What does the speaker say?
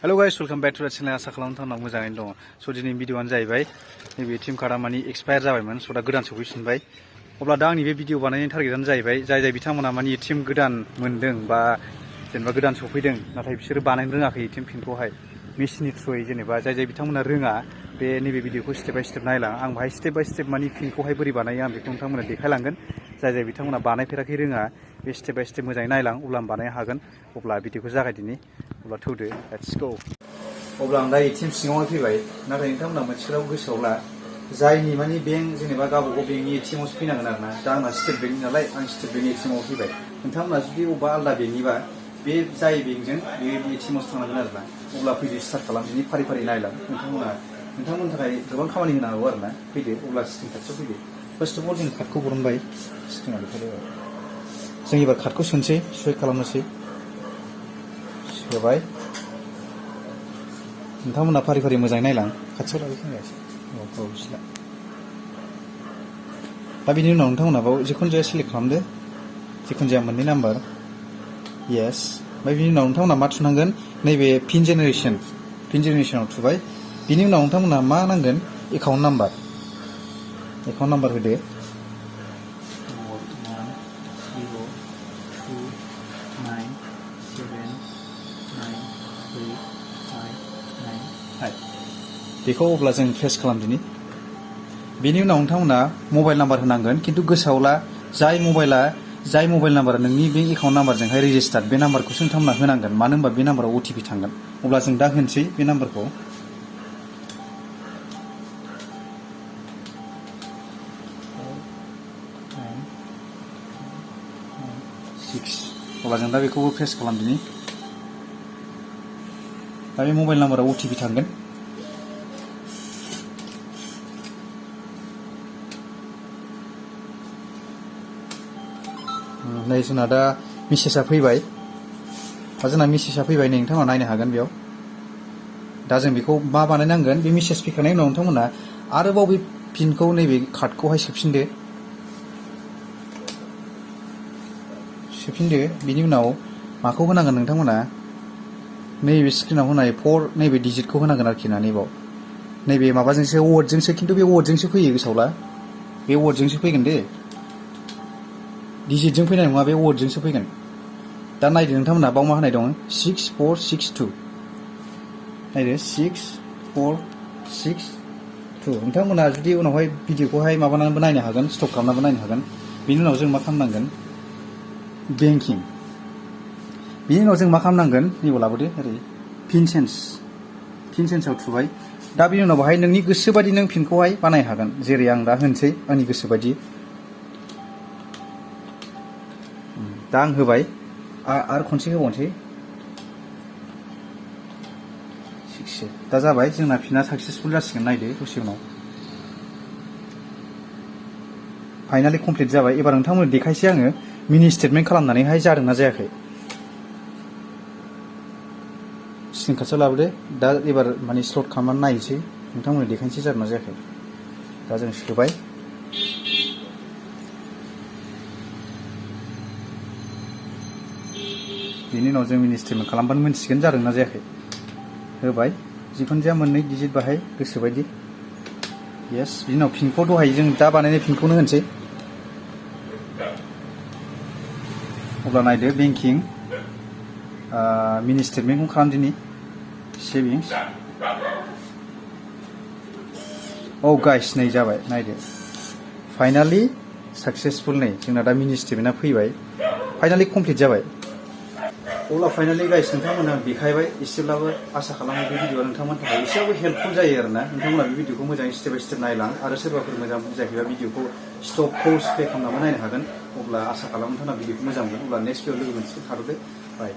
Hello guys, welcome back to the channel. आसा खालामो नोंथांमोना मोजाङैनो दङ। स' दिनै भिडिअ'आनो जाहैबाय नैबे एटिएम कार्डआ माने एक्सपायार जाबायमोन, स' दा गोदान सफैफिनबाय। अब्ला दा आंनि बे भिडिअ बानायनायनि टारगेटआनो जाहैबाय जाय बिथांमोना माने एटिएम गोदान मोन्दों बा जेनेबा गोदान सफैदों नाथाय बिसोरो बानायनो रोङाखै एटिएम पिनखौहाय मेसिननि थ्रुयै जेनेबा जाय बिथांमोना रोङा बे नैबे भिडिअखौ स्टेप बाय स्टेप नायलां। आं बाहाय स्टेप बाय स्टेप माने पिनखौहाय बोरै बानायो आं बेखौ नोंथांमोना देखायलांगोन। जाय बिथांमोना बानायफेराखै रोङा बे स्टेप बाय स्टेप मोजाङै नायलां, अब्ला आं बानायनो हागोन। अब्ला भिडिअखौ जागायदिनि। अब्ला थौदो, लेट्स गो। अब्ला आं दा एटिएम सिङावहाय फैबाय, नाथाय नोंथांमोना मोनसेखौ गोसोआव ला, जायनि माने बेंक जेनेबा गावबागाव बेंकनि एटिएमआवसो फैनांगोन आरोना। दा आंना स्टेट बेंकनि नालाय आं स्टेट बेंकनि एटिएमआव फैबाय। नोंथांमोना जुदि अबेबा आलादा बेंकनिबा बे जाय बेंकजों बे एटिएमआवसो थांनांगोन आरोना। अब्ला फैदो, स्टार्ट खालामदिनि, फारि फारि नायलां। नोंथांमोननि थाखाय गोबां खामानि होनो हागौ आरोना। फैदो, अब्ला स्क्रिन खाथियाव फैदो। फार्स्ट अफ अल जों कार्डखौ बरनबाय, स्क्रिनाव देखायबाय। जों एबार कार्डखौ सोनोसै, सुइप खालामनोसै। सोबाय। नोंथांमोना फारि फारि मोजाङै नायलां, खाथियाव लाबो खोनायासै। औ सिला। दा बिनि उनाव नोंथांमोना बाव जिखुनु जाया सिलेक्ट खालामदो, जिखुनु जाया मोननै नाम्बार, येस। ओमफ्राय बिनि उनाव नोंथांमोना मा थुनांगोन, नैबे पिन जेनेरेसनाव थुबाय। बिनि उनाव नोंथांमोना मा नांगोन, एकाउन्ट नाम्बार होदो। बेखौ अब्ला जों प्रेस खालामदिनि। बेनि उनाव नोंथांमोना मबाइल नाम्बार होनांगोन, खिन्थु गोसोआव ला, जाय मबाइल नाम्बारा नोंनि बेंक एकाउन्ट नाम्बारजोंहाय रेजिस्टार्ड, बे नाम्बारखौसो नोंथांमोना होनांगोन। मानो होनबा बे नाम्बाराव अटिपि थांगोन। अब्ला जों दा होनोसै बे नाम्बारखौ। अब्ला जों दा बेखौबो प्रेस खालामदिनि। दा बे मबाइल नाम्बाराव अटिपि थांगोन। नै जोंना दा मेसेजआ फैबाय। नै नोंथांमोना नायनो हागोन बेयाव। दा जों बेखौ मा बानायनांगोन, बे मेसेज फैखांनायनि उनाव नोंथांमोना आरोबाव बे पिनखौ नैबे कार्डखौहाय सोफिनदो। बिनि उनाव माखौ होनांगोन नोंथांमोना, नैबे स्क्रिनाव होनाय 4 नैबे डिजिटखौ होनांगोन आरोखि ना। नैबे माबाजोंसो, वर्डजोंसो, खिन्थु बे वर्डजोंसो फैयो, गोसोआव ला। बे वर्डजोंसो फैगोन दे, डिजिटजों फैनाय नङा, बे वर्डजोंसो फैगोन। दा नायदो नोंथांमोना बाव मा होनाय दं, 6462। नायदो 6462। नोंथांमोना जुदि उनावहाय भिडिअखौहाय माबानानैबो नायनो हागोन, स्टप खालामनानैबो नायनो हागोन। बिनि उनाव जों मा खालामनांगोन, बेंकिं। बिनि उनाव जों मा खालामनांगोन, नैबाव लाबोदो, ओरै पिन चेन्जआव थुबाय। दा बिनि उनाव बाहाय नोंनि गोसोबादि नों पिनखौहाय बानायनो हागोन। जेरै आं दा होनोसै आंनि गोसोबादि। दा आं होबाय, आरो खनसे होबावनोसै। दा जाबाय, जोंना पिना साक्सेसफुल जासिगोन। नायदो दसे उनाव फाइनालि कमप्लिट जाबाय। एबार नोंथांमोननो देखायसै आङो मिनि स्टेटमेन्ट खालामनानैहाय जादोंना जायाखै। स्क्रिन खाथियाव लाबोदो। दा एबार माने स्लट खालामनानै नायनोसै, नोंथांमोननो देखायनोसै जादोंना जायाखै। दा जों सोबाय। बेनि उनाव जों मिनि स्टेटमेन्ट खालामबानो मोनसिगोन जादोंना जायाखै। होबाय, जिखुनु जाया मोननै डिजिट बाहाय गोसोबायदि, येस। बिनि उनाव पिनखौ दहाय जों दा बानायनाय पिनखौनो होनोसै। अब्ला नायदो, बेंकिं, मिनि स्टेटमेन्टखौ खालामदिनि, सेभिंस। औ गाइस, नै जाबाय, नायदो फाइनालि साक्सेसफुल। नै जोंना दा मिनि स्टेटमेन्टआ फैबाय, फाइनालि कमप्लिट जाबाय। अब्ला फाइनालि गाइस नोंथांमोना देखायबाय एसेब्लाबो। आसा खालामो बे भिडिअआ नोंथांमोननि थाखाय एसेबाबो हेल्पफुल जायो आरोना। नोंथांमोना बे भिडिअखौ मोजाङै स्टेप बाय स्टेप नायलां, आरो सोरबाफोर मोजां बुजायाखैबा भिडिअखौ स्टप पज प्ले खालामनाबो नायनो हागोन। अब्ला आसा खालामो नोंथांमोना भिडिअखौ मोजां मोनगोन। अब्ला नेक्स्ट भिडिअ लोगो मोनसिगोन। थाथ'दो, बाय।